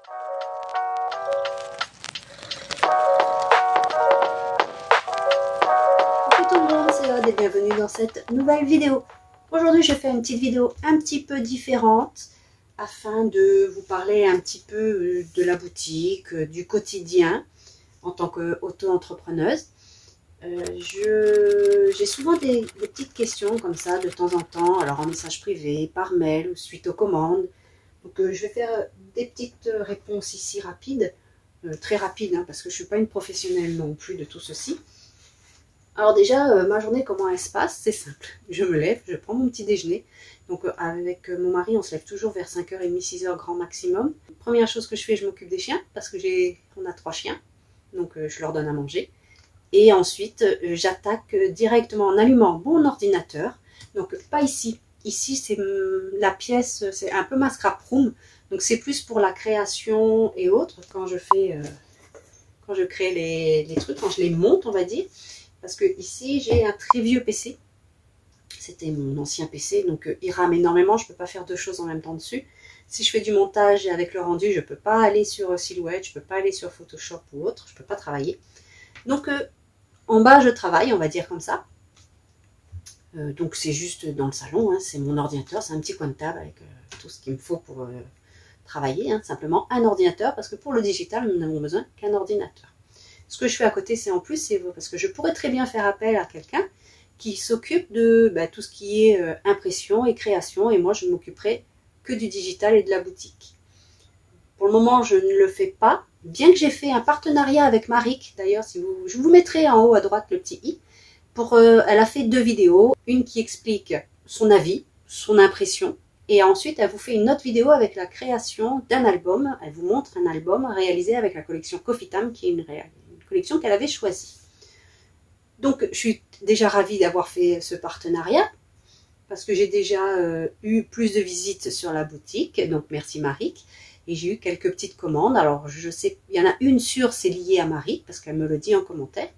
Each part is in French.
Coucou tout le monde, c'est Aude et bienvenue dans cette nouvelle vidéo. Aujourd'hui je fais une petite vidéo un petit peu différente afin de vous parler un petit peu de la boutique, du quotidien en tant qu'auto-entrepreneuse. J'ai souvent des petites questions comme ça de temps en temps, alors en message privé, par mail ou suite aux commandes. Donc je vais faire des petites réponses ici rapides, très rapides parce que je ne suis pas une professionnelle non plus de tout ceci. Alors déjà, ma journée, comment elle se passe? C'est simple. Je me lève, je prends mon petit déjeuner. Donc avec mon mari, on se lève toujours vers 5h30, 6h grand maximum. Première chose que je fais, je m'occupe des chiens parce que on a 3 chiens. Donc je leur donne à manger. Et ensuite, j'attaque directement en allumant mon ordinateur. Donc pas ici. Ici, c'est la pièce, c'est un peu ma scrap room. Donc c'est plus pour la création et autres quand je crée les trucs, quand je les monte, on va dire. Parce que ici, j'ai un très vieux PC. C'était mon ancien PC, donc il rame énormément. Je ne peux pas faire deux choses en même temps dessus. Si je fais du montage et avec le rendu, je ne peux pas aller sur Silhouette, je ne peux pas aller sur Photoshop ou autre. Je ne peux pas travailler. Donc en bas, je travaille, on va dire comme ça. Donc c'est juste dans le salon, c'est mon ordinateur, c'est un petit coin de table avec tout ce qu'il me faut pour travailler. Simplement un ordinateur, parce que pour le digital, nous n'avons besoin qu'un ordinateur. Ce que je fais à côté, c'est en plus, c'est parce que je pourrais très bien faire appel à quelqu'un qui s'occupe de tout ce qui est impression et création, et moi je ne m'occuperai que du digital et de la boutique. Pour le moment, je ne le fais pas, bien que j'ai fait un partenariat avec Maric. D'ailleurs, je vous mettrai en haut à droite le petit i. Elle a fait 2 vidéos, une qui explique son avis, son impression, et ensuite elle vous fait une autre vidéo avec la création d'un album. Elle vous montre un album réalisé avec la collection Coffee Time, qui est une collection qu'elle avait choisie. Donc je suis déjà ravie d'avoir fait ce partenariat, parce que j'ai déjà eu plus de visites sur la boutique, donc merci Maric, et j'ai eu quelques petites commandes. Alors je sais, il y en a une sûre, c'est lié à Maric, parce qu'elle me le dit en commentaire.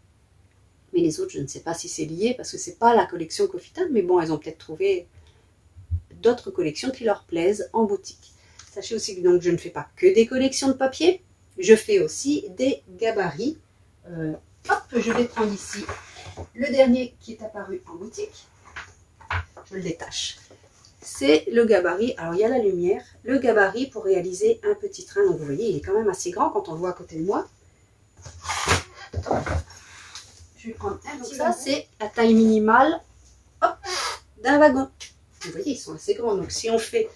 Mais les autres, je ne sais pas si c'est lié, parce que c'est pas la collection Coffee Time, mais bon, elles ont peut-être trouvé d'autres collections qui leur plaisent en boutique. Sachez aussi que donc, je ne fais pas que des collections de papier, je fais aussi des gabarits. Hop, je vais prendre ici le dernier qui est apparu en boutique. Je le détache. C'est le gabarit, alors il y a la lumière, le gabarit pour réaliser un petit train. Donc vous voyez, il est quand même assez grand quand on le voit à côté de moi. Je vais prendre un petit wagon. Ça, c'est la taille minimale d'un wagon. Vous voyez, ils sont assez grands. Donc, si on fait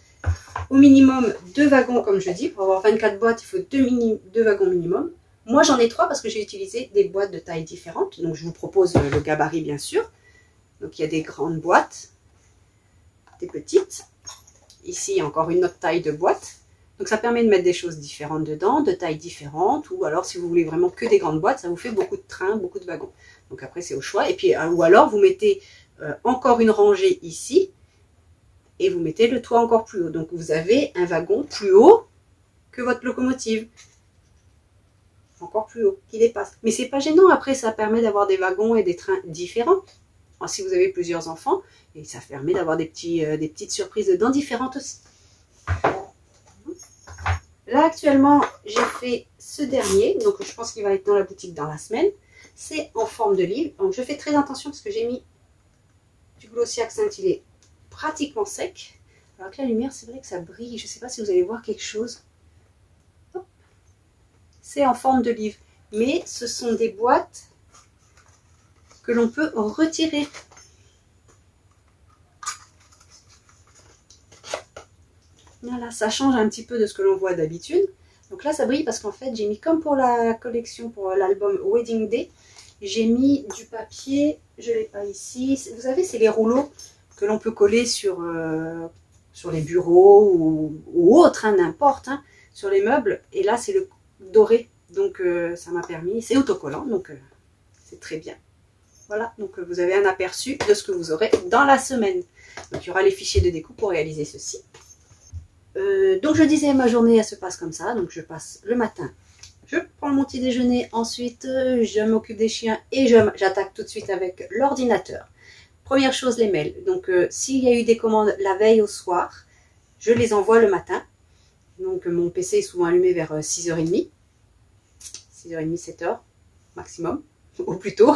au minimum 2 wagons, comme je dis, pour avoir 24 boîtes, il faut 2 wagons minimum. Moi, j'en ai 3 parce que j'ai utilisé des boîtes de taille différentes. Donc, je vous propose le gabarit, bien sûr. Donc, il y a des grandes boîtes, des petites. Ici, il y a encore une autre taille de boîte. Donc, ça permet de mettre des choses différentes dedans, de tailles différentes. Ou alors, si vous voulez vraiment que des grandes boîtes, ça vous fait beaucoup de trains, beaucoup de wagons. Donc, après, c'est au choix. Et puis, ou alors, vous mettez encore une rangée ici. Et vous mettez le toit encore plus haut. Donc, vous avez un wagon plus haut que votre locomotive. Encore plus haut, qui dépasse. Mais c'est pas gênant. Après, ça permet d'avoir des wagons et des trains différents. Alors, si vous avez plusieurs enfants, et ça permet d'avoir des petites surprises dedans différentes aussi. Là, actuellement, j'ai fait ce dernier. Donc, je pense qu'il va être dans la boutique dans la semaine. C'est en forme de livre. Donc, je fais très attention parce que j'ai mis du Glossiax scintillé pratiquement sec. Alors, avec la lumière, c'est vrai que ça brille. Je ne sais pas si vous allez voir quelque chose. C'est en forme de livre. Mais ce sont des boîtes que l'on peut retirer. Voilà, ça change un petit peu de ce que l'on voit d'habitude. Donc là, ça brille parce qu'en fait, j'ai mis comme pour la collection, pour l'album Wedding Day, j'ai mis du papier, je ne l'ai pas ici. Vous savez, c'est les rouleaux que l'on peut coller sur les bureaux ou autres, n'importe, sur les meubles. Et là, c'est le doré. Donc, ça m'a permis, c'est autocollant, donc c'est très bien. Voilà, donc vous avez un aperçu de ce que vous aurez dans la semaine. Donc, il y aura les fichiers de découpe pour réaliser ceci. Donc je disais, ma journée elle se passe comme ça. Donc je passe le matin, je prends mon petit déjeuner, ensuite je m'occupe des chiens et j'attaque tout de suite avec l'ordinateur. Première chose, les mails. Donc s'il y a eu des commandes la veille au soir, je les envoie le matin. Donc mon PC est souvent allumé vers 6h30. 6h30, 7h maximum, au plus tôt.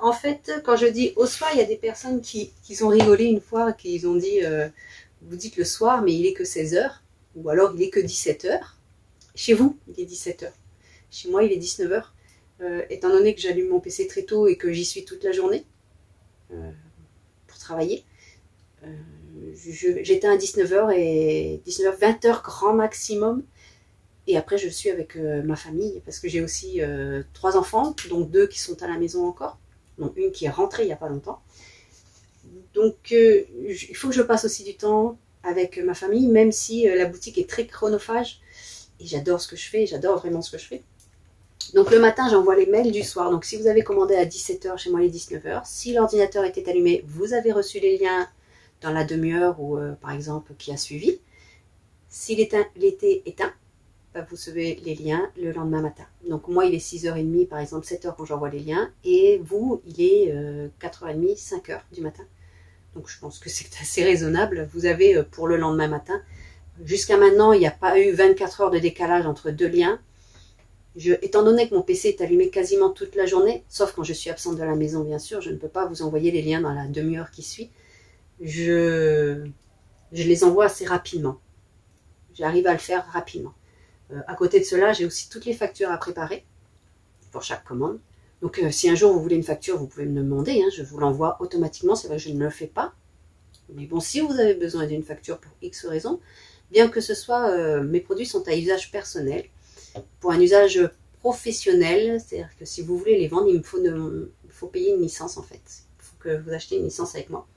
En fait, quand je dis au soir, il y a des personnes qui ont rigolé une fois, qui ont dit vous dites le soir, mais il est que 16h, ou alors il est que 17h. Chez vous, il est 17h. Chez moi, il est 19h. Étant donné que j'allume mon PC très tôt et que j'y suis toute la journée pour travailler, j'éteins à 19h et 19h, 20h grand maximum. Et après, je suis avec ma famille parce que j'ai aussi 3 enfants, donc 2 qui sont à la maison encore, donc une qui est rentrée il n'y a pas longtemps. Donc, il faut que je passe aussi du temps avec ma famille, même si la boutique est très chronophage. Et j'adore ce que je fais, j'adore vraiment ce que je fais. Donc le matin, j'envoie les mails du soir. Donc si vous avez commandé à 17h, chez moi il est 19h. Si l'ordinateur était allumé, vous avez reçu les liens dans la demi-heure ou par exemple qui a suivi. S'il était éteint, vous recevez les liens le lendemain matin. Donc moi il est 6h30 par exemple, 7h quand j'envoie les liens. Et vous, il est 4h30, 5h du matin. Donc je pense que c'est assez raisonnable. Vous avez pour le lendemain matin. Jusqu'à maintenant, il n'y a pas eu 24 heures de décalage entre 2 liens. Étant donné que mon PC est allumé quasiment toute la journée, sauf quand je suis absente de la maison, bien sûr, je ne peux pas vous envoyer les liens dans la demi-heure qui suit. Je les envoie assez rapidement. J'arrive à le faire rapidement. À côté de cela, j'ai aussi toutes les factures à préparer pour chaque commande. Donc, si un jour vous voulez une facture, vous pouvez me demander. Hein, je vous l'envoie automatiquement. C'est vrai que je ne le fais pas. Mais bon, si vous avez besoin d'une facture pour X raison, bien que ce soit, mes produits sont à usage personnel. Pour un usage professionnel, c'est-à-dire que si vous voulez les vendre, il faut payer une licence en fait. Il faut que vous achetez une licence avec moi.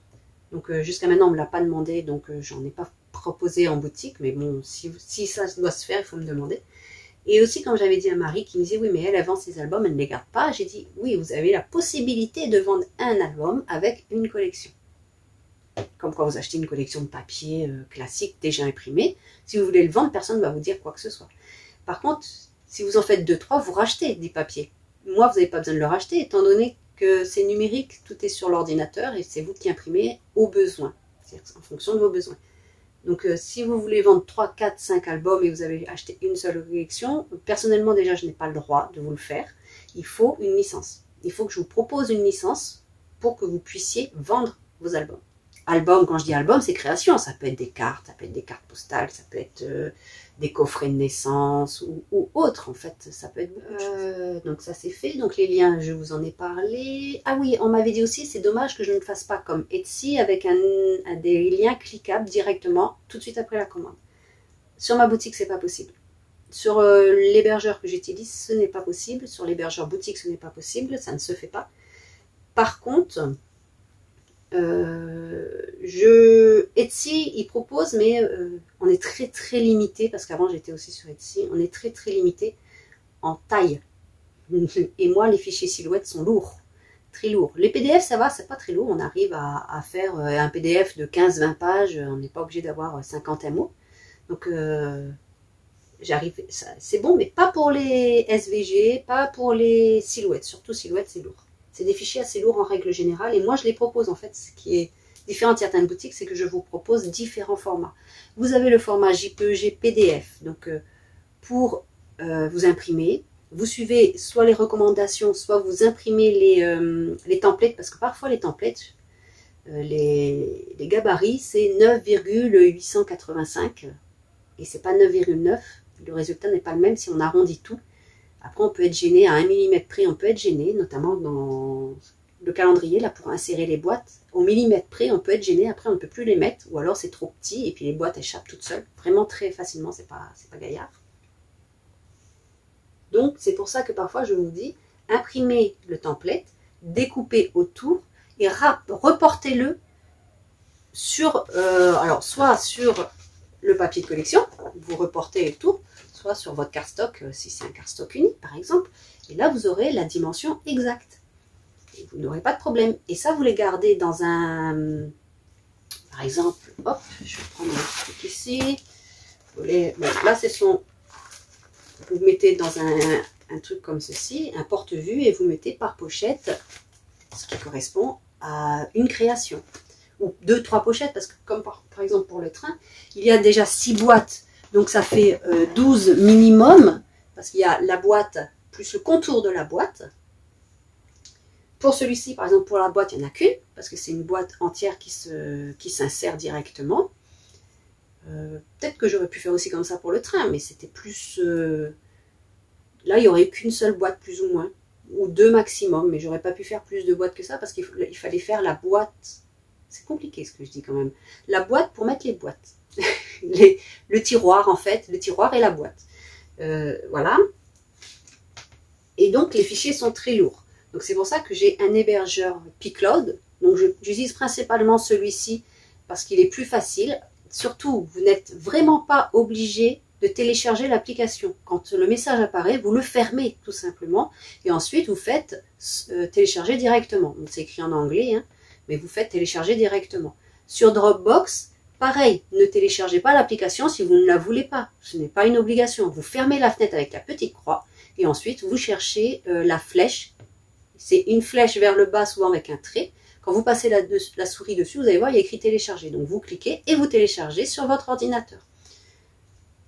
Donc jusqu'à maintenant, on ne me l'a pas demandé, donc j'en ai pas proposé en boutique. Mais bon, si ça doit se faire, il faut me demander. Et aussi, quand j'avais dit à Marie, qui me disait, oui, mais elle vend ses albums, elle ne les garde pas. J'ai dit, oui, vous avez la possibilité de vendre un album avec une collection. Comme quoi vous achetez une collection de papier classique déjà imprimé. Si vous voulez le vendre, personne ne va vous dire quoi que ce soit. Par contre, si vous en faites 2-3, vous rachetez des papiers. Moi, vous n'avez pas besoin de le racheter, étant donné que c'est numérique, tout est sur l'ordinateur et c'est vous qui imprimez au besoin, c'est-à-dire en fonction de vos besoins. Donc, si vous voulez vendre 3, 4, 5 albums et vous avez acheté une seule collection, personnellement, déjà, je n'ai pas le droit de vous le faire. Il faut une licence. Il faut que je vous propose une licence pour que vous puissiez vendre vos albums. Album, quand je dis album, c'est création. Ça peut être des cartes, ça peut être des cartes postales, ça peut être des coffrets de naissance ou autre en fait. Ça peut être beaucoup de choses. Donc ça c'est fait. Donc les liens, je vous en ai parlé. Ah oui, on m'avait dit aussi, c'est dommage que je ne fasse pas comme Etsy avec des liens cliquables directement tout de suite après la commande. Sur ma boutique, c'est pas possible. Sur l'hébergeur que j'utilise, ce n'est pas possible. Sur l'hébergeur boutique, ce n'est pas possible. Ça ne se fait pas. Par contre, Etsy, il propose, mais on est très très limité, parce qu'avant j'étais aussi sur Etsy, on est très très limité en taille. Et moi, les fichiers silhouettes sont lourds, très lourds. Les PDF, ça va, c'est pas très lourd, on arrive à faire un PDF de 15-20 pages, on n'est pas obligé d'avoir 50 MO. Donc, c'est bon, mais pas pour les SVG, pas pour les silhouettes, surtout silhouettes, c'est lourd. C'est des fichiers assez lourds en règle générale et moi je les propose en fait. Ce qui est différent de certaines boutiques, c'est que je vous propose différents formats. Vous avez le format JPEG PDF, donc pour vous imprimer, vous suivez soit les recommandations, soit vous imprimez les templates, parce que parfois les templates, les gabarits, c'est 9,885 et c'est pas 9,9. Le résultat n'est pas le même si on arrondit tout. Après, on peut être gêné à 1 mm près, on peut être gêné, notamment dans le calendrier, là, pour insérer les boîtes. Au millimètre près, on peut être gêné, après, on ne peut plus les mettre, ou alors c'est trop petit, et puis les boîtes échappent toutes seules, vraiment très facilement, c'est pas gaillard. Donc, c'est pour ça que parfois, je vous dis, imprimez le template, découpez autour, et reportez-le sur, alors, soit sur le papier de collection, vous reportez autour, soit sur votre cardstock, si c'est un cardstock unique par exemple, et là vous aurez la dimension exacte. Et vous n'aurez pas de problème. Et ça, vous les gardez dans un... Par exemple, hop, je vais prendre un truc ici. Là, c'est son... Vous mettez dans un truc comme ceci, un porte-vue, et vous mettez par pochette, ce qui correspond à une création. Ou 2-3 pochettes, parce que comme par exemple pour le train, il y a déjà 6 boîtes. Donc ça fait 12 minimum, parce qu'il y a la boîte plus le contour de la boîte. Pour celui-ci, par exemple, pour la boîte, il n'y en a qu'une, parce que c'est une boîte entière qui s'insère directement. Peut-être que j'aurais pu faire aussi comme ça pour le train, mais c'était plus... là, il n'y aurait qu'une seule boîte, plus ou moins, ou 2 maximum, mais j'aurais pas pu faire plus de boîtes que ça, parce qu'il fallait faire la boîte. C'est compliqué ce que je dis quand même. La boîte pour mettre les boîtes. Le tiroir, en fait, le tiroir et la boîte. Voilà. Et donc, les fichiers sont très lourds. Donc, c'est pour ça que j'ai un hébergeur Picloud. Donc, j'utilise principalement celui-ci parce qu'il est plus facile. Surtout, vous n'êtes vraiment pas obligé de télécharger l'application. Quand le message apparaît, vous le fermez tout simplement. Et ensuite, vous faites télécharger directement. Donc, c'est écrit en anglais, hein, mais vous faites télécharger directement. Sur Dropbox, pareil, ne téléchargez pas l'application si vous ne la voulez pas. Ce n'est pas une obligation. Vous fermez la fenêtre avec la petite croix et ensuite vous cherchez la flèche. C'est une flèche vers le bas, souvent avec un trait. Quand vous passez la souris dessus, vous allez voir, il y a écrit télécharger. Donc vous cliquez et vous téléchargez sur votre ordinateur.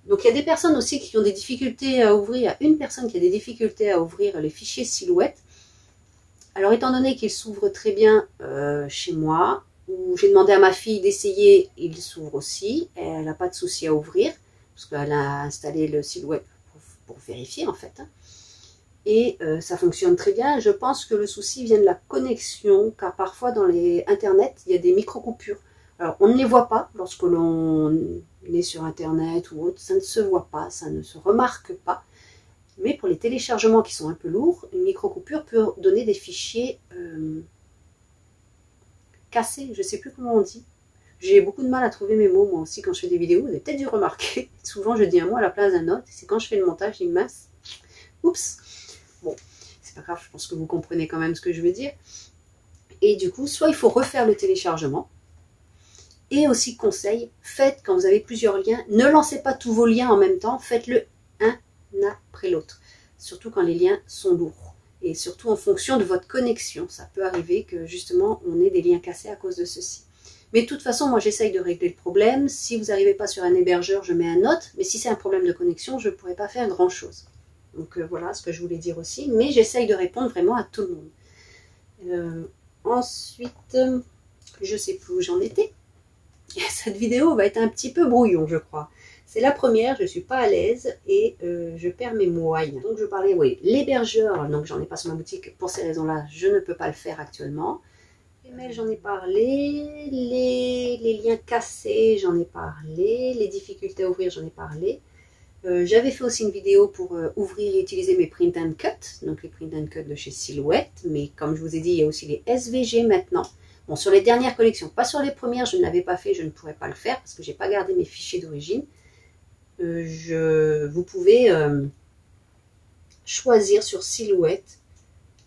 Donc il y a des personnes aussi qui ont des difficultés à ouvrir. Il y a une personne qui a des difficultés à ouvrir les fichiers Silhouette. Alors étant donné qu'il s'ouvre très bien chez moi, où j'ai demandé à ma fille d'essayer, il s'ouvre aussi. Elle n'a pas de souci à ouvrir, parce qu'elle a installé le Silhouette pour vérifier en fait. Et ça fonctionne très bien. Je pense que le souci vient de la connexion, car parfois dans les Internet, il y a des micro-coupures. Alors on ne les voit pas lorsque l'on est sur Internet ou autre, ça ne se voit pas, ça ne se remarque pas. Mais pour les téléchargements qui sont un peu lourds, une micro-coupure peut donner des fichiers cassés, je ne sais plus comment on dit. J'ai beaucoup de mal à trouver mes mots, moi aussi, quand je fais des vidéos. Vous avez peut-être dû remarquer. Souvent, je dis un mot à la place d'un autre. C'est quand je fais le montage, je dis mince. Oups. Bon, c'est pas grave, je pense que vous comprenez quand même ce que je veux dire. Et du coup, soit il faut refaire le téléchargement. Et aussi, conseil, faites, quand vous avez plusieurs liens, ne lancez pas tous vos liens en même temps. Faites-le un après l'autre. Surtout quand les liens sont lourds. Et surtout en fonction de votre connexion. Ça peut arriver que justement on ait des liens cassés à cause de ceci. Mais de toute façon, moi j'essaye de régler le problème. Si vous n'arrivez pas sur un hébergeur, je mets un autre. Mais si c'est un problème de connexion, je ne pourrai pas faire grand chose. Donc voilà ce que je voulais dire aussi. Mais j'essaye de répondre vraiment à tout le monde. Ensuite, je ne sais plus où j'en étais. Cette vidéo va être un petit peu brouillon, je crois. C'est la première, je ne suis pas à l'aise et je perds mes moyens. Donc je parlais, oui, l'hébergeur, donc j'en ai pas sur ma boutique, pour ces raisons-là, je ne peux pas le faire actuellement. Les mails, j'en ai parlé, les liens cassés, j'en ai parlé, les difficultés à ouvrir, j'en ai parlé. J'avais fait aussi une vidéo pour ouvrir et utiliser mes print and cut, donc les print and cut de chez Silhouette, mais comme je vous ai dit, il y a aussi les SVG maintenant. Bon, sur les dernières collections, pas sur les premières, je ne l'avais pas fait, je ne pourrais pas le faire parce que je n'ai pas gardé mes fichiers d'origine. Vous pouvez choisir sur Silhouette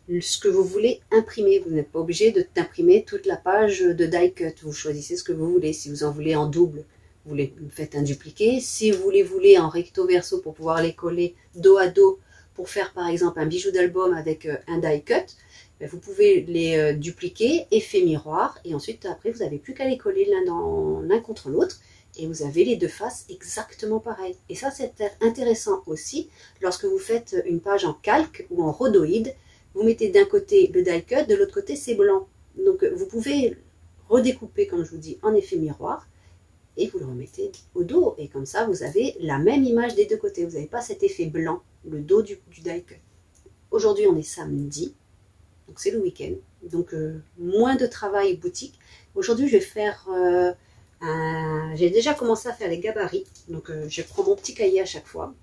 ce que vous voulez imprimer. Vous n'êtes pas obligé d'imprimer toute la page de die cut. Vous choisissez ce que vous voulez. Si vous en voulez en double, vous faites un dupliqué. Si vous les voulez en recto verso pour pouvoir les coller dos à dos pour faire par exemple un bijou d'album avec un die cut, vous pouvez les dupliquer, effet miroir, et ensuite après vous n'avez plus qu'à les coller l'un contre l'autre. Et vous avez les deux faces exactement pareilles. Et ça, c'est intéressant aussi lorsque vous faites une page en calque ou en rhodoïde. Vous mettez d'un côté le die cut, de l'autre côté c'est blanc. Donc vous pouvez redécouper, comme je vous dis, en effet miroir. Et vous le remettez au dos. Et comme ça, vous avez la même image des deux côtés. Vous n'avez pas cet effet blanc, le dos du die cut. Aujourd'hui, on est samedi. Donc c'est le week-end. Donc moins de travail boutique. Aujourd'hui, je vais faire... j'ai déjà commencé à faire les gabarits, donc je prends mon petit cahier à chaque fois.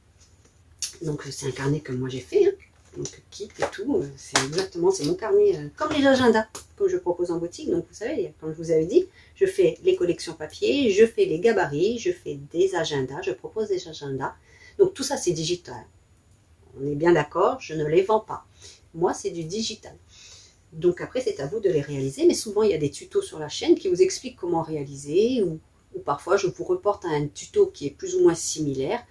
Donc c'est un carnet que moi j'ai fait, hein. Donc kit et tout, c'est exactement, c'est mon carnet comme les agendas que je propose en boutique. Donc vous savez, comme je vous avais dit, je fais les collections papier, je fais les gabarits, je fais des agendas, je propose des agendas. Donc tout ça c'est digital. On est bien d'accord, je ne les vends pas. Moi c'est du digital. Donc après, c'est à vous de les réaliser, mais souvent, il y a des tutos sur la chaîne qui vous expliquent comment réaliser, ou parfois, je vous reporte à un tuto qui est plus ou moins similaire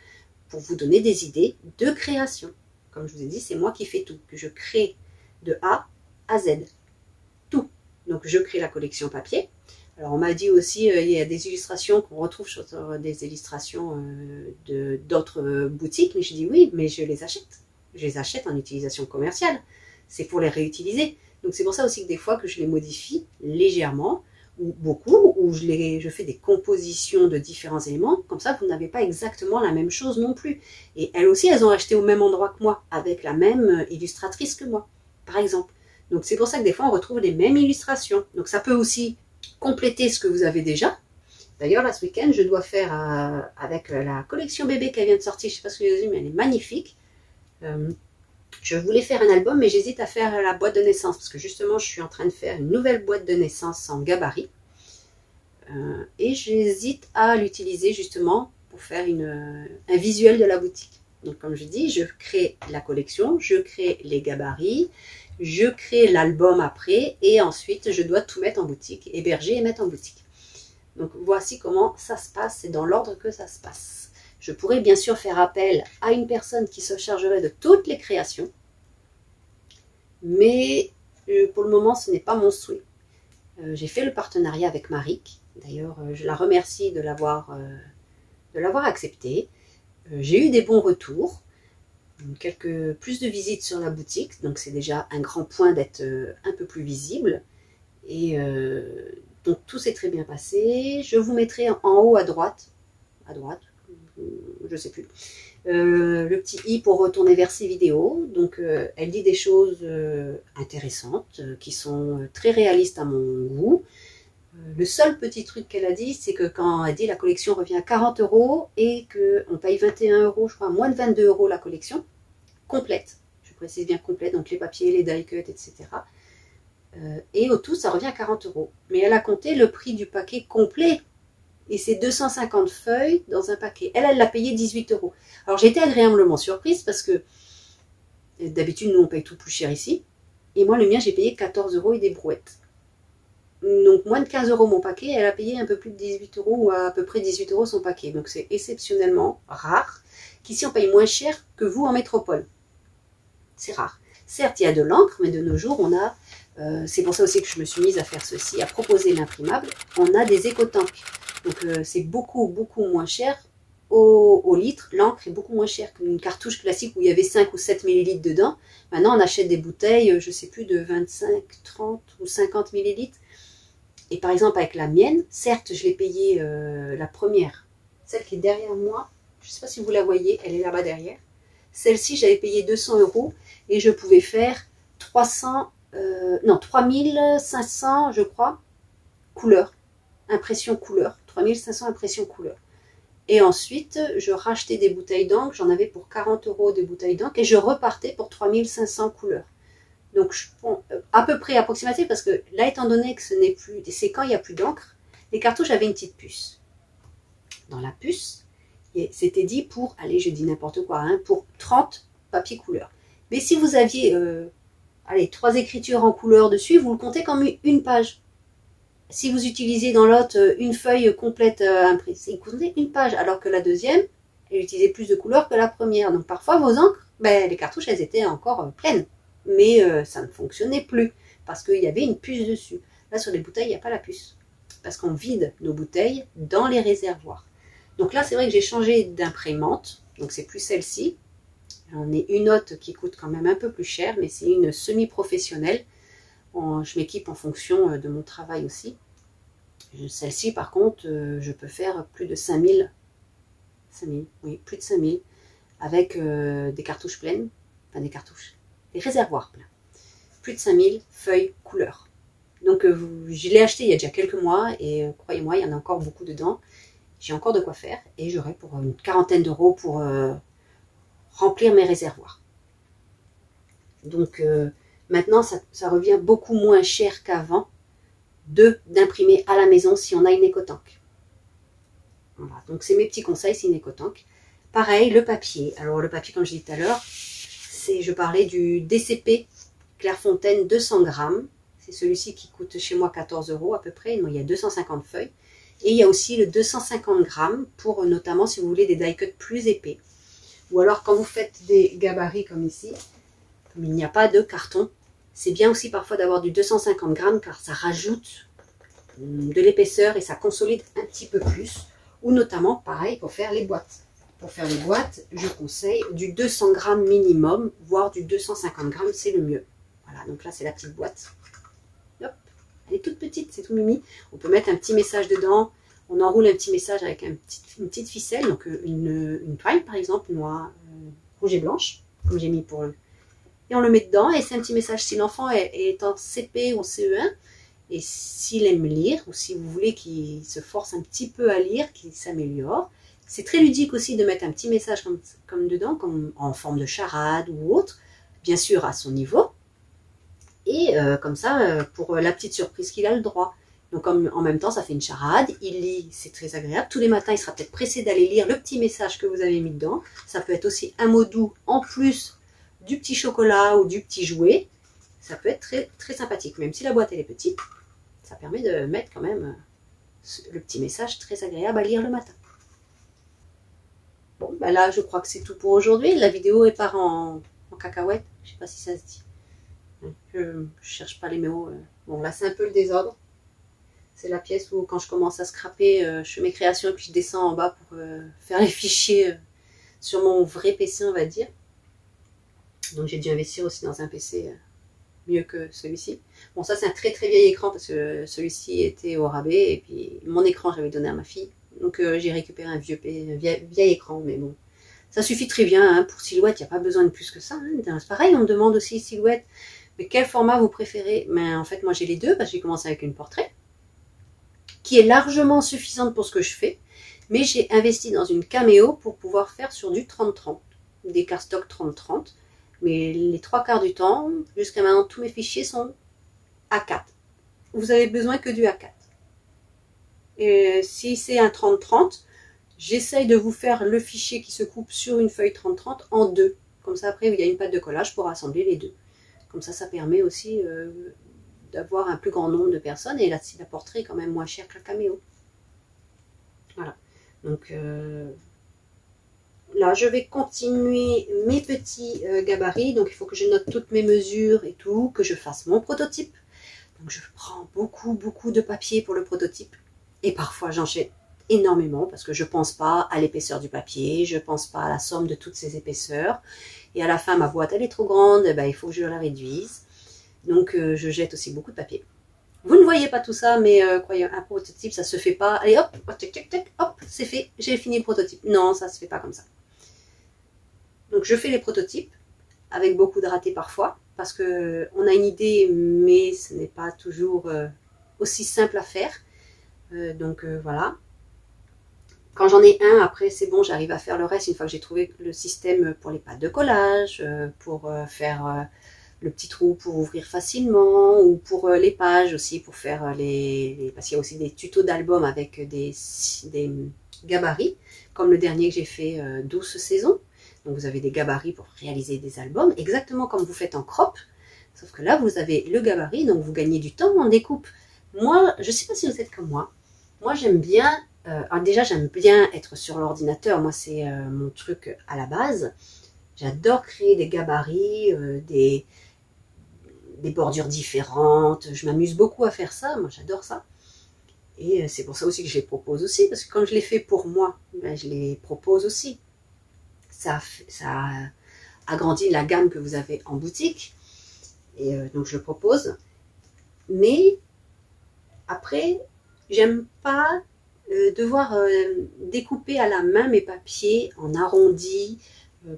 pour vous donner des idées de création. Comme je vous ai dit, c'est moi qui fais tout, que je crée de A à Z. Tout. Donc, je crée la collection papier. Alors on m'a dit aussi, il y a des illustrations qu'on retrouve sur des illustrations d'autres boutiques, mais je dis oui, mais je les achète. Je les achète en utilisation commerciale. C'est pour les réutiliser. Donc c'est pour ça aussi que des fois que je les modifie légèrement, ou beaucoup, ou je fais des compositions de différents éléments, comme ça vous n'avez pas exactement la même chose non plus. Et elles aussi, elles ont acheté au même endroit que moi, avec la même illustratrice que moi, par exemple. Donc c'est pour ça que des fois on retrouve les mêmes illustrations. Donc ça peut aussi compléter ce que vous avez déjà. D'ailleurs là ce week-end je dois faire avec la collection bébé qui vient de sortir, je ne sais pas si vous avez vu, mais elle est magnifique. Je voulais faire un album, mais j'hésite à faire la boîte de naissance, parce que justement je suis en train de faire une nouvelle boîte de naissance en gabarit, et j'hésite à l'utiliser justement pour faire un visuel de la boutique. Donc comme je dis, je crée la collection, je crée les gabarits, je crée l'album après, et ensuite je dois tout mettre en boutique, héberger et mettre en boutique. Donc voici comment ça se passe, c'est dans l'ordre que ça se passe. Je pourrais bien sûr faire appel à une personne qui se chargerait de toutes les créations, mais pour le moment ce n'est pas mon souhait. J'ai fait le partenariat avec Maric, d'ailleurs je la remercie de l'avoir accepté. J'ai eu des bons retours, plus de visites sur la boutique, donc c'est déjà un grand point d'être un peu plus visible. Et donc tout s'est très bien passé. Je vous mettrai en haut à droite, je sais plus, le petit i pour retourner vers ses vidéos. Donc elle dit des choses intéressantes, qui sont très réalistes à mon goût. Le seul petit truc qu'elle a dit, c'est que quand elle dit la collection revient à 40 € et qu'on paye 21 €, je crois, moins de 22 € la collection, complète, je précise bien complète, donc les papiers, les die cuts, etc. Et au tout, ça revient à 40 €. Mais elle a compté le prix du paquet complet. Et c'est 250 feuilles dans un paquet. Elle l'a payé 18 €. Alors j'ai été agréablement surprise parce que d'habitude, nous, on paye tout plus cher ici. Et moi, le mien, j'ai payé 14 € et des brouettes. Donc moins de 15 € mon paquet. Elle a payé un peu plus de 18 € ou à peu près 18 € son paquet. Donc c'est exceptionnellement rare qu'ici, on paye moins cher que vous en métropole. C'est rare. Certes, il y a de l'encre, mais de nos jours, on a... c'est pour ça aussi que je me suis mise à faire ceci, à proposer l'imprimable. On a des éco-tanks. Donc c'est beaucoup moins cher au litre. L'encre est beaucoup moins chère qu'une cartouche classique où il y avait 5 ou 7 ml dedans. Maintenant on achète des bouteilles, je ne sais plus, de 25, 30 ou 50 ml. Et par exemple avec la mienne, certes je l'ai payée la première, celle qui est derrière moi, je ne sais pas si vous la voyez, elle est là-bas derrière. Celle-ci j'avais payé 200 € et je pouvais faire 3500 je crois, couleurs. Impression couleur, 3500 impressions couleur. Et ensuite, je rachetais des bouteilles d'encre, j'en avais pour 40 € des bouteilles d'encre, et je repartais pour 3500 couleurs. Donc, je prends à peu près approximatif, parce que là, étant donné que ce n'est plus, c'est quand il n'y a plus d'encre, les cartouches avaient une petite puce. Dans la puce, c'était dit pour, allez, je dis n'importe quoi, hein, pour 30 papiers couleurs. Mais si vous aviez, 3 écritures en couleur dessus, vous le comptez comme une page. Si vous utilisez dans l'autre une feuille complète imprimée, vous comptez une page, alors que la deuxième, elle utilisait plus de couleurs que la première. Donc parfois, vos encres, les cartouches, elles étaient encore pleines. Mais ça ne fonctionnait plus, parce qu'il y avait une puce dessus. Là, sur les bouteilles, il n'y a pas la puce. Parce qu'on vide nos bouteilles dans les réservoirs. Donc là, c'est vrai que j'ai changé d'imprimante. Donc c'est plus celle-ci. J'en ai une autre qui coûte quand même un peu plus cher, mais c'est une semi-professionnelle. Je m'équipe en fonction de mon travail aussi. Celle-ci, par contre, je peux faire plus de 5000. 5000, oui, plus de 5000. Avec des cartouches pleines. Enfin, des cartouches. Des réservoirs pleins. Plus de 5000 feuilles couleurs. Donc, je l'ai acheté il y a déjà quelques mois. Et croyez-moi, il y en a encore beaucoup dedans. J'ai encore de quoi faire. Et j'aurai pour une quarantaine d'euros pour remplir mes réservoirs. Donc... maintenant, ça revient beaucoup moins cher qu'avant d'imprimer à la maison si on a une éco-tank. Voilà, donc c'est mes petits conseils, c'est une éco-tank. Pareil, le papier. Alors le papier, comme je disais tout à l'heure, je parlais du DCP Clairefontaine 200 grammes. C'est celui-ci qui coûte chez moi 14 € à peu près. Il y a 250 feuilles. Et il y a aussi le 250 grammes pour notamment si vous voulez des die cuts plus épais. Ou alors quand vous faites des gabarits comme ici, comme il n'y a pas de carton, c'est bien aussi parfois d'avoir du 250 grammes car ça rajoute de l'épaisseur et ça consolide un petit peu plus. Ou notamment, pareil, pour faire les boîtes. Pour faire les boîtes, je conseille du 200 grammes minimum, voire du 250 grammes, c'est le mieux. Voilà, donc là, c'est la petite boîte. Hop, elle est toute petite, c'est tout mimi. On peut mettre un petit message dedans. On enroule un petit message avec une petite ficelle, donc une toile, par exemple, noire, rouge et blanche, comme j'ai mis pour eux. Et on le met dedans, et c'est un petit message. Si l'enfant est en CP ou CE1, et s'il aime lire, ou si vous voulez qu'il se force un petit peu à lire, qu'il s'améliore, c'est très ludique aussi de mettre un petit message comme dedans, comme en forme de charade ou autre, bien sûr à son niveau. Et comme ça, pour la petite surprise qu'il a le droit. Donc en même temps, ça fait une charade, il lit, c'est très agréable. Tous les matins, il sera peut-être pressé d'aller lire le petit message que vous avez mis dedans. Ça peut être aussi un mot doux en plus du petit chocolat ou du petit jouet. Ça peut être très, très sympathique, même si la boîte elle est petite. Ça permet de mettre quand même le petit message très agréable à lire le matin. Bon, ben là, je crois que c'est tout pour aujourd'hui. La vidéo est part en cacahuète. Je ne sais pas si ça se dit. Je ne cherche pas les mots. Bon, là, c'est un peu le désordre. C'est la pièce où, quand je commence à scraper, je fais mes créations et puis je descends en bas pour faire les fichiers sur mon vrai PC, on va dire. Donc, j'ai dû investir aussi dans un PC mieux que celui-ci. Bon, ça, c'est un très très vieil écran parce que celui-ci était au rabais. Et puis, mon écran, j'avais donné à ma fille. Donc, j'ai récupéré un vieil écran. Mais bon, ça suffit très bien. Hein, pour Silhouette, il n'y a pas besoin de plus que ça. Hein. C'est pareil, on me demande aussi Silhouette. Mais quel format vous préférez? Mais en fait, moi, j'ai les deux parce que j'ai commencé avec une portrait, qui est largement suffisante pour ce que je fais, mais j'ai investi dans une Cameo pour pouvoir faire sur du 30-30, des cardstock 30-30, mais les 3/4 du temps, jusqu'à maintenant, tous mes fichiers sont A4. Vous avez besoin que du A4. Et si c'est un 30-30, j'essaye de vous faire le fichier qui se coupe sur une feuille 30-30 en deux. Comme ça, après, il y a une pâte de collage pour assembler les deux. Comme ça permet aussi d'avoir un plus grand nombre de personnes, et là, la portrait est quand même moins cher que la Cameo. Voilà. Donc là, je vais continuer mes petits gabarits. Donc, il faut que je note toutes mes mesures et tout, que je fasse mon prototype. Donc, je prends beaucoup de papier pour le prototype. Et parfois, j'enchaîne énormément parce que je ne pense pas à l'épaisseur du papier, je ne pense pas à la somme de toutes ces épaisseurs. Et à la fin, ma boîte, elle est trop grande, ben, il faut que je la réduise. Donc, je jette aussi beaucoup de papier. Vous ne voyez pas tout ça, mais croyez, un prototype, ça ne se fait pas. Allez, hop, hop, c'est fait, j'ai fini le prototype. Non, ça ne se fait pas comme ça. Donc, je fais les prototypes, avec beaucoup de ratés parfois, parce qu'on a une idée, mais ce n'est pas toujours aussi simple à faire. Donc, voilà. Quand j'en ai un, après, c'est bon, j'arrive à faire le reste une fois que j'ai trouvé le système pour les pattes de collage, pour faire le petit trou pour ouvrir facilement, ou pour les pages aussi, pour faire parce qu'il y a aussi des tutos d'albums avec des gabarits, comme le dernier que j'ai fait 12 saisons. Donc vous avez des gabarits pour réaliser des albums, exactement comme vous faites en crop, sauf que là vous avez le gabarit, donc vous gagnez du temps en découpe. Moi, je ne sais pas si vous êtes comme moi j'aime bien, déjà j'aime bien être sur l'ordinateur, moi c'est mon truc à la base. J'adore créer des gabarits, des bordures différentes, je m'amuse beaucoup à faire ça, moi j'adore ça. Et c'est pour ça aussi que je les propose aussi, parce que quand je les fais pour moi, ben, je les propose aussi. Ça agrandit la gamme que vous avez en boutique, et donc je le propose. Mais après, j'aime pas devoir découper à la main mes papiers en arrondi.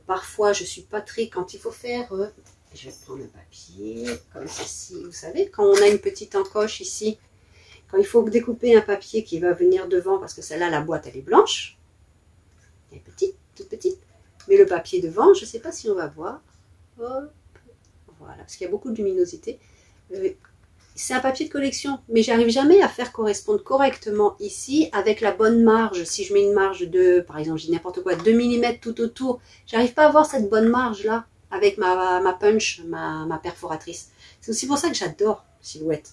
Parfois, je suis pas très... Quand il faut faire... je vais prendre un papier comme ceci. Vous savez, quand on a une petite encoche ici, quand il faut découper un papier qui va venir devant, parce que celle-là, la boîte, elle est blanche. Elle est petite, toute petite. Mais le papier devant, je ne sais pas si on va voir. Hop. Voilà, parce qu'il y a beaucoup de luminosité. C'est un papier de collection, mais j'arrive jamais à faire correspondre correctement ici avec la bonne marge. Si je mets une marge de, par exemple, je dis n'importe quoi, 2 mm tout autour, j'arrive pas à avoir cette bonne marge là avec ma punch, ma perforatrice. C'est aussi pour ça que j'adore Silhouette.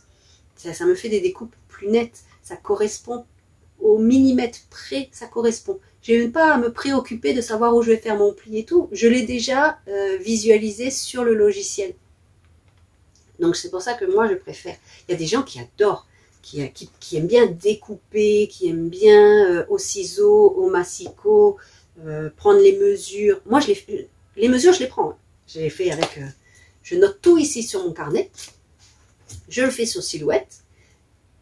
Ça me fait des découpes plus nettes, ça correspond au millimètre près, ça correspond. Je n'ai même pas à me préoccuper de savoir où je vais faire mon pli et tout. Je l'ai déjà visualisé sur le logiciel. Donc c'est pour ça que moi je préfère. Il y a des gens qui adorent, qui aime bien découper, qui aime bien au ciseau, au massicot, prendre les mesures. Moi, les mesures, je les prends. Hein. Je les fais avec... je note tout ici sur mon carnet. Je le fais sur silhouette.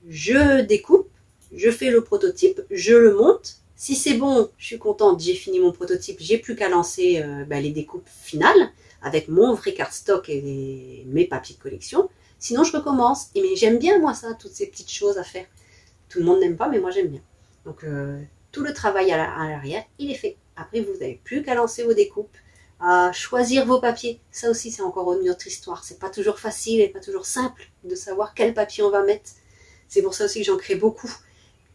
Je découpe. Je fais le prototype. Je le monte. Si c'est bon, je suis contente, j'ai fini mon prototype. J'ai plus qu'à lancer les découpes finales avec mon vrai cardstock et mes papiers de collection. Sinon, je recommence. Mais j'aime bien, moi, ça, toutes ces petites choses à faire. Tout le monde n'aime pas, mais moi, j'aime bien. Donc, tout le travail à l'arrière, il est fait. Après, vous n'avez plus qu'à lancer vos découpes, à choisir vos papiers. Ça aussi, c'est encore une autre histoire. C'est pas toujours facile et pas toujours simple de savoir quel papier on va mettre. C'est pour ça aussi que j'en crée beaucoup.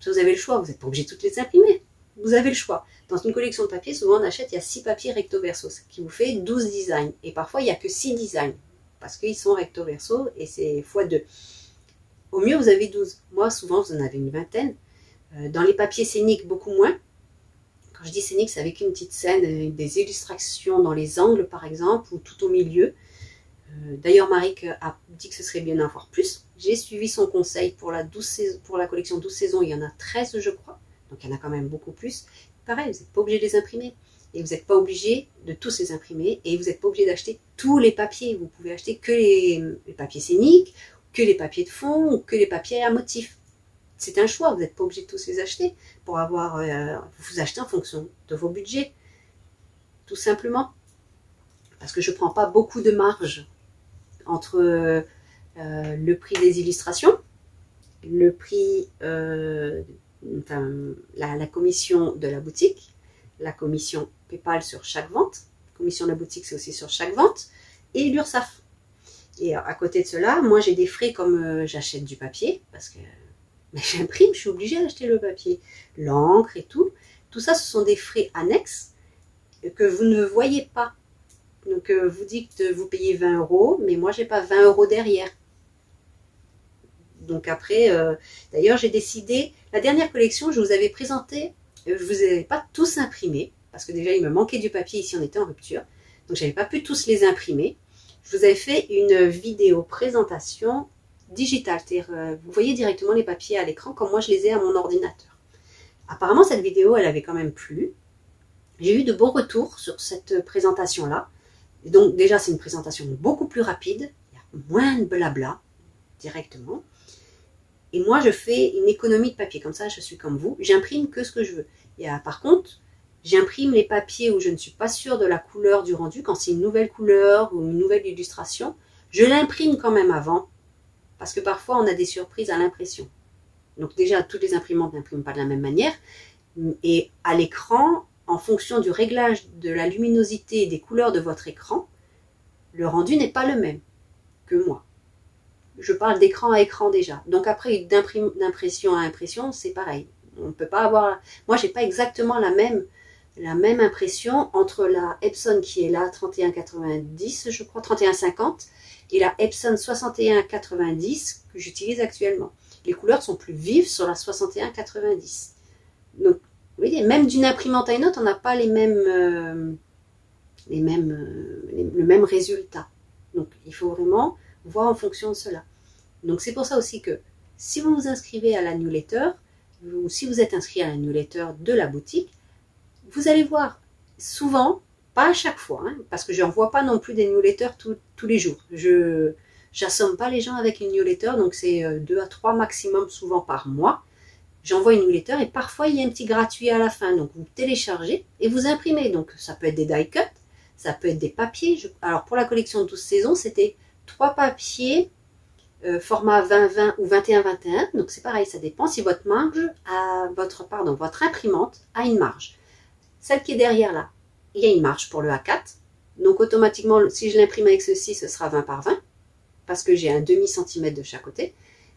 Vous avez le choix, vous n'êtes pas obligé de toutes les imprimer. Vous avez le choix. Dans une collection de papiers, souvent on achète, il y a 6 papiers recto verso, ce qui vous fait 12 designs. Et parfois, il n'y a que 6 designs, parce qu'ils sont recto verso et c'est x2. Au mieux, vous avez 12. Moi, souvent, vous en avez une vingtaine. Dans les papiers scéniques, beaucoup moins. Quand je dis scénique, c'est avec une petite scène, des illustrations dans les angles, par exemple, ou tout au milieu. D'ailleurs, Maric a dit que ce serait bien d'en avoir plus. J'ai suivi son conseil pour la collection 12 saisons. Il y en a 13, je crois. Donc, il y en a quand même beaucoup plus. Pareil, vous n'êtes pas obligé de les imprimer. Et vous n'êtes pas obligé de tous les imprimer. Et vous n'êtes pas obligé d'acheter tous les papiers. Vous pouvez acheter que les papiers scéniques, que les papiers de fond, ou que les papiers à motifs. C'est un choix. Vous n'êtes pas obligé de tous les acheter. Pour avoir, vous achetez en fonction de vos budgets. Tout simplement. Parce que je ne prends pas beaucoup de marge entre le prix des illustrations, le prix, la commission de la boutique, la commission PayPal sur chaque vente, la commission de la boutique c'est aussi sur chaque vente, et l'URSSAF. Et à côté de cela, moi j'ai des frais comme j'achète du papier, parce que j'imprime, je suis obligée d'acheter le papier, l'encre et tout. Tout ça, ce sont des frais annexes que vous ne voyez pas. Donc, vous dites que vous payez 20 €, mais moi, je n'ai pas 20 € derrière. Donc après, d'ailleurs, j'ai décidé, la dernière collection, je vous avais présenté, je ne vous avais pas tous imprimés, parce que déjà, il me manquait du papier ici, on était en rupture. Donc, je n'avais pas pu tous les imprimer. Je vous avais fait une vidéo présentation digitale, c'est-à-dire, vous voyez directement les papiers à l'écran, comme moi, je les ai à mon ordinateur. Apparemment, cette vidéo, elle avait quand même plu. J'ai eu de bons retours sur cette présentation-là. Et donc déjà, c'est une présentation beaucoup plus rapide, il y a moins de blabla directement. Et moi, je fais une économie de papier, comme ça, je suis comme vous, j'imprime que ce que je veux. Et par contre, j'imprime les papiers où je ne suis pas sûre de la couleur du rendu, quand c'est une nouvelle couleur ou une nouvelle illustration, je l'imprime quand même avant, parce que parfois, on a des surprises à l'impression. Donc déjà, toutes les imprimantes n'impriment pas de la même manière, et à l'écran, en fonction du réglage de la luminosité et des couleurs de votre écran, le rendu n'est pas le même que moi. Je parle d'écran à écran déjà. Donc après, d'impression à impression, c'est pareil. On ne peut pas avoir... Moi, je n'ai pas exactement la même impression entre la Epson qui est là, 3190, je crois, 3150, et la Epson 6190 que j'utilise actuellement. Les couleurs sont plus vives sur la 6190. Donc, vous voyez, même d'une imprimante à une autre, on n'a pas le même résultat. Donc, il faut vraiment voir en fonction de cela. Donc, c'est pour ça aussi que si vous vous inscrivez à la newsletter, ou si vous êtes inscrit à la newsletter de la boutique, vous allez voir souvent, pas à chaque fois, hein, parce que je n'envoie pas non plus des newsletters tous les jours. Je n'assomme pas les gens avec une newsletter, donc c'est 2 à 3 maximum souvent par mois. J'envoie une newsletter et parfois il y a un petit gratuit à la fin. Donc vous téléchargez et vous imprimez. Donc ça peut être des die cuts, ça peut être des papiers. Alors pour la collection de 12 saisons, c'était 3 papiers format 20-20 ou 21-21. Donc c'est pareil, ça dépend si votre votre imprimante a une marge. Celle qui est derrière là, il y a une marge pour le A4. Donc automatiquement, si je l'imprime avec ceci, ce sera 20 par 20 parce que j'ai un demi-centimètre de chaque côté.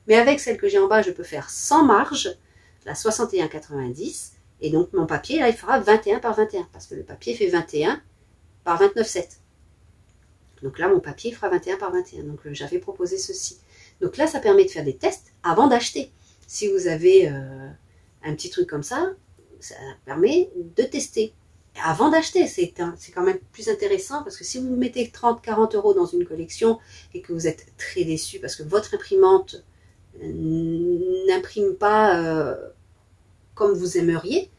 Mais avec celle que j'ai en bas, je peux faire sans marge, la 61,90, et donc mon papier, là, il fera 21 par 21, parce que le papier fait 21 par 29,7. Donc là, mon papier fera 21 par 21. Donc j'avais proposé ceci. Donc là, ça permet de faire des tests avant d'acheter. Si vous avez un petit truc comme ça permet de tester. Avant d'acheter, c'est quand même plus intéressant, parce que si vous mettez 30-40 € dans une collection et que vous êtes très déçu parce que votre imprimante n'imprime pas comme vous aimeriez,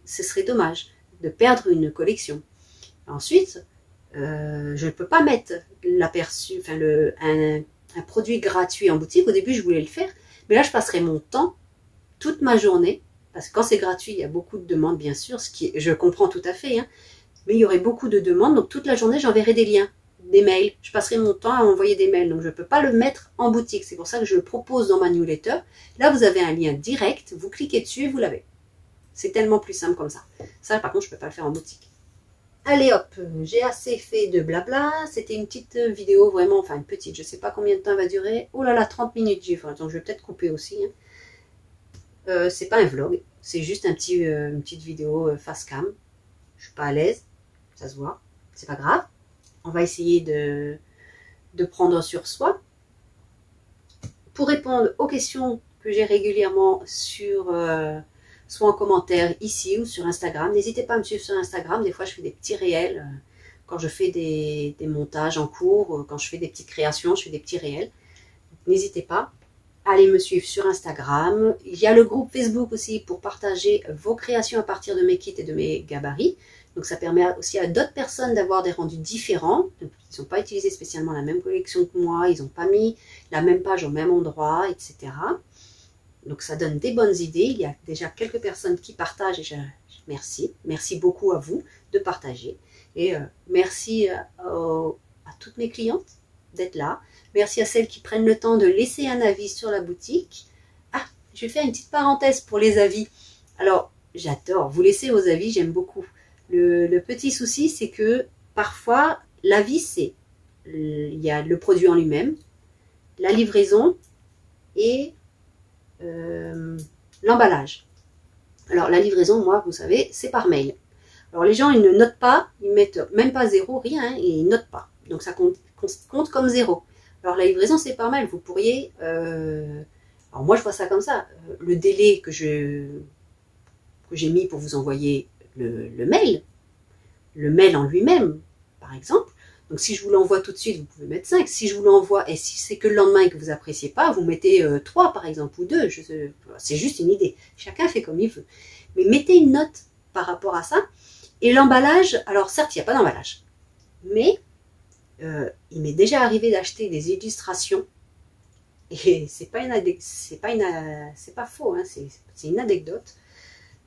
ce serait dommage de perdre une collection. Ensuite, je ne peux pas mettre l'aperçu, enfin un produit gratuit en boutique. Au début, je voulais le faire, mais là, je passerai mon temps, toute ma journée, parce que quand c'est gratuit, il y a beaucoup de demandes, bien sûr, ce qui, je comprends tout à fait, hein, mais il y aurait beaucoup de demandes, donc toute la journée, j'enverrai des liens, des mails. Je passerai mon temps à envoyer des mails, donc je ne peux pas le mettre en boutique. C'est pour ça que je le propose dans ma newsletter. Là, vous avez un lien direct, vous cliquez dessus et vous l'avez. C'est tellement plus simple comme ça. Ça, par contre, je ne peux pas le faire en boutique. Allez hop, j'ai assez fait de blabla. C'était une petite vidéo, vraiment, enfin une petite, je ne sais pas combien de temps elle va durer. Oh là là, 30 minutes, j'ai fait. Donc je vais peut-être couper aussi. Hein. C'est pas un vlog, c'est juste une petite vidéo face cam. Je suis pas à l'aise, ça se voit, c'est pas grave. On va essayer de prendre sur soi. Pour répondre aux questions que j'ai régulièrement sur soit en commentaire ici ou sur Instagram, n'hésitez pas à me suivre sur Instagram. Des fois je fais des petits réels quand je fais des montages en cours, quand je fais des petites créations, je fais des petits réels. N'hésitez pas. Allez me suivre sur Instagram. Il y a le groupe Facebook aussi pour partager vos créations à partir de mes kits et de mes gabarits. Donc ça permet aussi à d'autres personnes d'avoir des rendus différents. Ils n'ont pas utilisé spécialement la même collection que moi, ils n'ont pas mis la même page au même endroit, etc. Donc ça donne des bonnes idées. Il y a déjà quelques personnes qui partagent et merci. Merci beaucoup à vous de partager. Et merci à toutes mes clientes d'être là. Merci à celles qui prennent le temps de laisser un avis sur la boutique. Ah, je vais faire une petite parenthèse pour les avis. Alors, j'adore, vous laissez vos avis, j'aime beaucoup. Le petit souci, c'est que parfois, l'avis, c'est, il y a le produit en lui-même, la livraison et l'emballage. Alors, la livraison, moi, vous savez, c'est par mail. Alors, les gens, ils ne notent pas, ils mettent même pas 0, rien, hein, et ils ne notent pas. Donc, ça compte comme 0. Alors la livraison c'est pas mal, vous pourriez, alors moi je vois ça comme ça, le délai que j'ai mis pour vous envoyer le mail en lui-même par exemple, donc si je vous l'envoie tout de suite vous pouvez mettre 5, si je vous l'envoie et si c'est que le lendemain et que vous appréciez pas, vous mettez 3 par exemple ou 2, c'est juste une idée, chacun fait comme il veut, mais mettez une note par rapport à ça. Et l'emballage, alors certes il n'y a pas d'emballage, mais il m'est déjà arrivé d'acheter des illustrations et c'est pas faux, hein, c'est une anecdote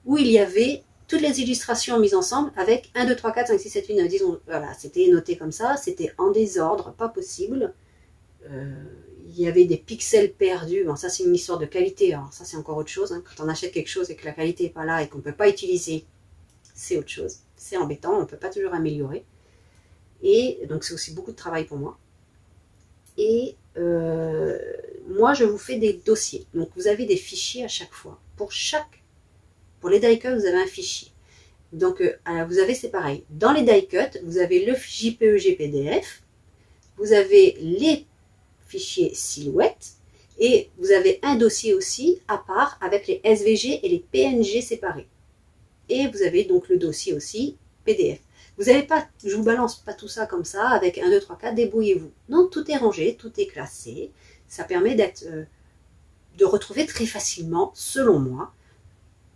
où il y avait toutes les illustrations mises ensemble avec 1, 2, 3, 4, 5, 6, 7, 8, 9, 10, 11, voilà, c'était noté comme ça, c'était en désordre, pas possible. Il y avait des pixels perdus, bon, ça c'est une histoire de qualité, alors ça c'est encore autre chose, hein. Quand on achète quelque chose et que la qualité n'est pas là et qu'on ne peut pas utiliser, c'est autre chose, c'est embêtant, on ne peut pas toujours améliorer. Et donc c'est aussi beaucoup de travail pour moi. Et moi je vous fais des dossiers. Donc vous avez des fichiers à chaque fois. Pour les die cuts, vous avez un fichier. Donc vous avez, c'est pareil. Dans les die cuts, vous avez le JPEG PDF, vous avez les fichiers silhouettes, et vous avez un dossier aussi à part avec les SVG et les PNG séparés. Et vous avez donc le dossier aussi PDF. Vous n'avez pas, je vous balance pas tout ça comme ça, avec 1, 2, 3, 4, débrouillez-vous. Non, tout est rangé, tout est classé. Ça permet de retrouver très facilement, selon moi,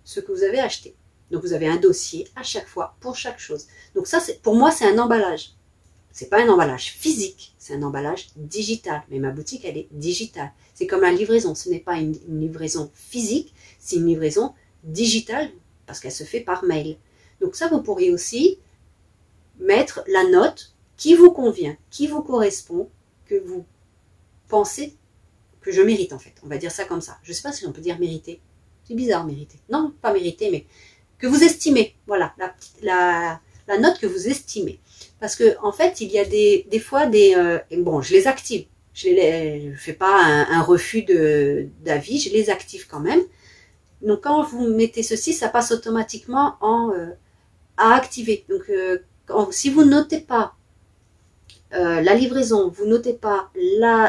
ce que vous avez acheté. Donc vous avez un dossier à chaque fois, pour chaque chose. Donc ça, pour moi, c'est un emballage. C'est pas un emballage physique, c'est un emballage digital. Mais ma boutique, elle est digitale. C'est comme la livraison, ce n'est pas une livraison physique, c'est une livraison digitale, parce qu'elle se fait par mail. Donc ça, vous pourriez aussi mettre la note qui vous convient, qui vous correspond, que vous pensez que je mérite en fait. On va dire ça comme ça. Je ne sais pas si on peut dire mériter. C'est bizarre mériter. Non, pas mériter, mais que vous estimez. Voilà, la note que vous estimez. Parce que en fait, il y a des fois bon, je les active. Je ne fais pas un refus d'avis, je les active quand même. Donc quand vous mettez ceci, ça passe automatiquement à activer. Donc si vous ne notez pas la livraison, vous ne notez pas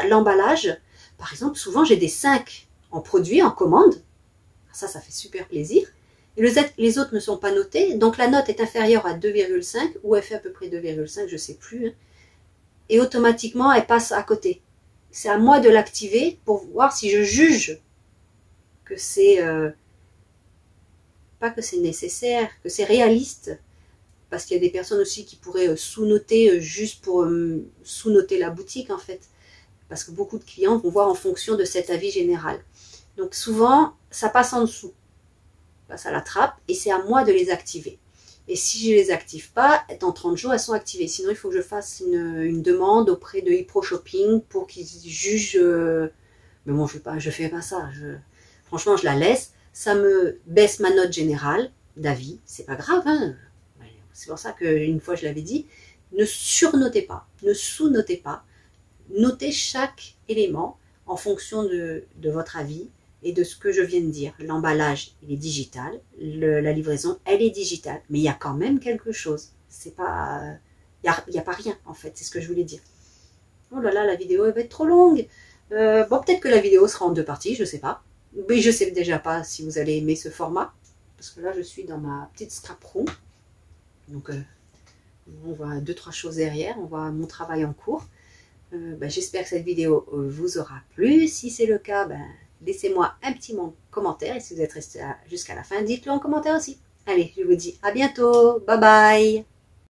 l'emballage, par exemple, souvent j'ai des 5 en produit, en commande, ça fait super plaisir, et les autres ne sont pas notés, donc la note est inférieure à 2,5, ou elle fait à peu près 2,5, je ne sais plus, hein, et automatiquement elle passe à côté. c'est à moi de l'activer pour voir si je juge que c'est pas que c'est nécessaire, que c'est réaliste. Parce qu'il y a des personnes aussi qui pourraient sous-noter juste pour sous-noter la boutique en fait. Parce que beaucoup de clients vont voir en fonction de cet avis général. Donc souvent, ça passe en dessous. Ça passe à la trappe et c'est à moi de les activer. Et si je ne les active pas, dans 30 jours, elles sont activées. Sinon, il faut que je fasse une demande auprès de ePro Shopping pour qu'ils jugent. Mais bon, je fais pas ça. Franchement, je la laisse. Ça me baisse ma note générale d'avis. C'est pas grave, hein. C'est pour ça qu'une fois, je l'avais dit, ne surnotez pas, ne sous-notez pas. Notez chaque élément en fonction de votre avis et de ce que je viens de dire. L'emballage, il est digital, la livraison, elle est digitale, mais il y a quand même quelque chose. C'est pas, il y a pas rien en fait, c'est ce que je voulais dire. Oh là là, la vidéo elle va être trop longue. Bon, peut-être que la vidéo sera en 2 parties, je sais pas. Mais je sais déjà pas si vous allez aimer ce format, parce que là je suis dans ma petite scrap room. Donc on voit 2-3 choses derrière, on voit mon travail en cours. J'espère que cette vidéo vous aura plu. Si c'est le cas, laissez-moi un petit commentaire. Et si vous êtes resté jusqu'à la fin, dites-le en commentaire aussi. Allez, je vous dis à bientôt. Bye bye.